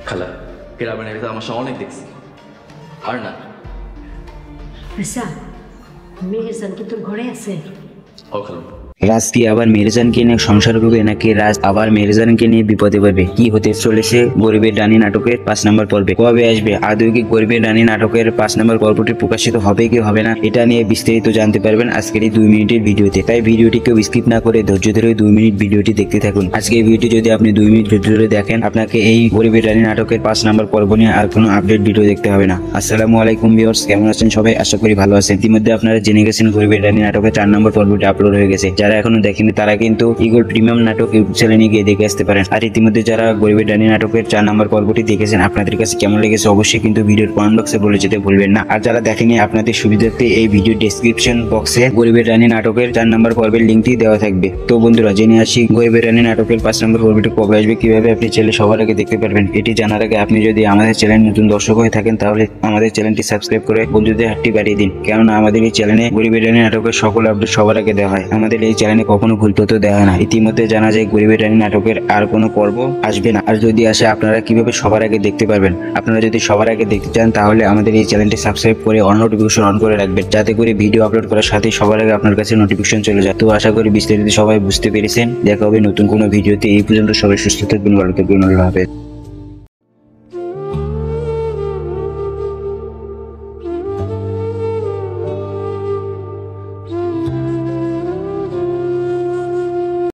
খালা গ্রামের এটা আমার সঙ্গে অনেক দেখছি আর না আচ্ছা মেহেরজান কি তোর ঘরে আছে? ও খালা রাজ কি আবার মির্জানকে নিয়ে সংসার করবে নাকি রাজ আবার মির্জানকে নিয়ে বিপদে পড়বে? কি হতে চলেছে গরিবের রানী নাটকের 5 নম্বর পর্বে? কবে আসবে? আদৌ কি গরিবের রানী নাটকের 5 নম্বর পর্বটি প্রকাশিত হবে কি হবে না, এটা নিয়ে বিস্তারিত জানতে পারবেন আজকের এই 2 মিনিটের ভিডিওতে। তাই ভিডিওটি কেউ স্কিপ না করে ধৈর্য ধরে 2 মিনিট ভিডিওটি দেখতে থাকুন। আজকে এই ভিডিওটি যদি আপনি 2 মিনিট ধৈর্য ধরে দেখেন, আপনাকে এই গরিবের রানী নাটকের 5 নম্বর পর্ব নিয়ে আর কোনো আপডেট ভিডিও দেখতে হবে না। আসসালামু আলাইকুম ভিউয়ার্স, কেমন আছেন সবাই? আশা করি ভালো আছেন। ইতিমধ্যে আপনারা জেনে গেছেন গরিবের রানী নাটকের 4 নম্বর পর্বটি আপলোড হয়ে গেছে। যারা এখনো দেখেনি তারা কিন্তু ইগল প্রিমিয়াম নাটক ইউটিউব চ্যানেলে গিয়ে দেখে আসতে পারেন। আর ইতিমধ্যে যারা গরিবের রানী নাটকের 4 নম্বর পর্বটি দেখেছেন, আপনাদের কাছে কেমন লেগেছে অবশ্যই কিন্তু ভিডিওর কমেন্ট বক্সে বলে যেতে ভুলবেন না। আর যারা দেখেনি, আপনাদের সুবিধার্থে এই ভিডিও ডেসক্রিপশন বক্সে গরিবের রানী নাটকের 4 নম্বর পর্বের লিঙ্কটি দেওয়া থাকবে। তো বন্ধুরা, জেনে আসি গরিবের রানী নাটকের 5 নম্বর পর্বটি কবে আসবে, কিভাবে আপনি চ্যানেলে সবার আগে দেখতে পারবেন। এটি জানার আগে আপনি যদি আমাদের চ্যানেল নতুন দর্শক হয়ে থাকেন, তাহলে আমাদের চ্যানেলটি সাবস্ক্রাইব করে বন্ধুদের হাতটি বাড়িয়ে দিন। কেননা আমাদের এই চ্যানেলে গরিবের রানী নাটকের সকল আপডেট সবার আগে দেওয়া হয়। আমাদের এই চ্যানেলে কখনো ভুল তথ্য দেওয়া হয় না। ইতিমধ্যে জানা যায় গরিবের রানী নাটকের আর কোনো পর্ব আসবে না। আর যদি আসে, আপনারা কিভাবে সবার আগে দেখতে পারবেন? আপনারা যদি সবার আগে দেখতে চান, তাহলে আমাদের এই চ্যানেলটি সাবস্ক্রাইব করে অল নোটিফিকেশন অন করে রাখবেন, যাতে করে ভিডিও আপলোড করার সাথেই সবার আগে আপনার কাছে নোটিফিকেশন চলে যায়। তো আশা করি বিস্তারিত সবাই বুঝতে পেরেছেন। দেখা হবে নতুন কোনো ভিডিওতে। এই পর্যন্ত সবাই সুস্থ থাকবেন, ভালো থাকবেন, আল্লাহ হাফেজ।